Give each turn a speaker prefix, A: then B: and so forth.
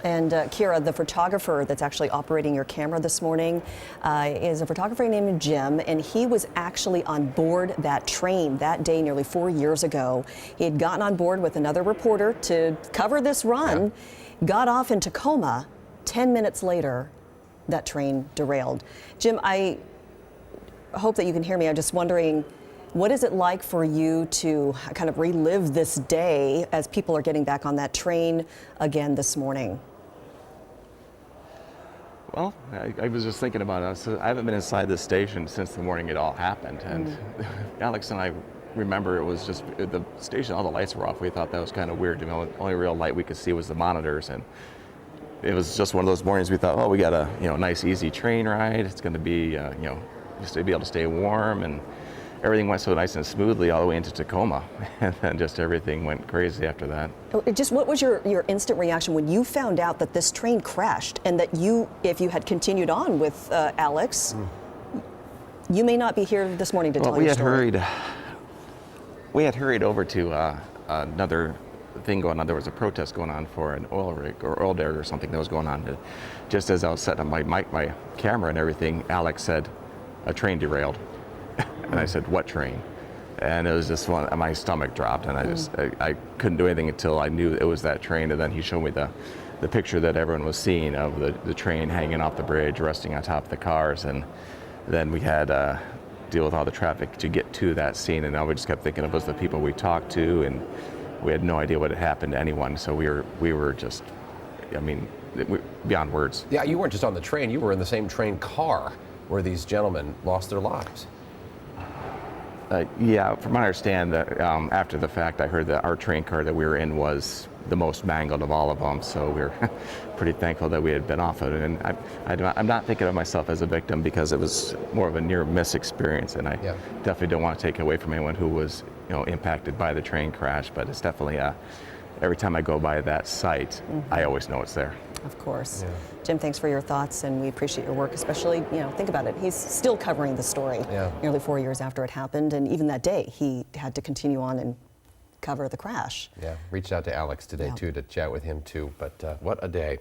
A: And Kira, the photographer that's actually operating your camera this morning is a photographer named Jim, and he was actually on board that train that day nearly 4 years ago. He had gotten on board with another reporter to cover this run, got off in Tacoma. 10 minutes later, that train derailed. Jim, I hope that you can hear me. I'm just wondering, what is it like for you to kind of relive this day as people are getting back on that train again this morning?
B: Well, I was just thinking about it. I haven't been inside this station since the morning it all happened. And Alex and I remember it was just the station, all the lights were off. We thought that was kind of weird. You know, the only real light we could see was the monitors. And it was just one of those mornings we thought, oh, we got a nice, easy train ride. It's going to be, just to be able to stay warm. And everything went so nice and smoothly all the way into Tacoma, and then just everything went crazy after that.
A: Just what was your instant reaction when you found out that this train crashed and that if you had continued on with Alex, you may not be here this morning to tell your story?
B: We had hurried over to another thing going on. There was a protest going on for an oil rig or oil derrick or something that was going on. Just as I was setting up my mic, my camera and everything, Alex said, "A train derailed." And I said, "What train?" And it was just my stomach dropped, and I couldn't do anything until I knew it was that train. And then he showed me the picture that everyone was seeing of the train hanging off the bridge, resting on top of the cars. And then we had deal with all the traffic to get to that scene. And now we just kept thinking of the people we talked to, and we had no idea what had happened to anyone. So we were just, beyond words.
C: Yeah, you weren't just on the train, you were in the same train car where these gentlemen lost their lives.
B: Yeah, from what I understand, after the fact, I heard that our train car that we were in was the most mangled of all of them, so we were pretty thankful that we had been off of it. And I'm not thinking of myself as a victim because it was more of a near-miss experience, and I definitely don't want to take away from anyone who was impacted by the train crash, but it's definitely, every time I go by that site, I always know it's there.
A: Of course. Yeah. Jim, thanks for your thoughts, and we appreciate your work, especially, think about it. He's still covering the story nearly 4 years after it happened, and even that day, he had to continue on and cover the crash.
C: Yeah, reached out to Alex today, too, to chat with him, too, but what a day.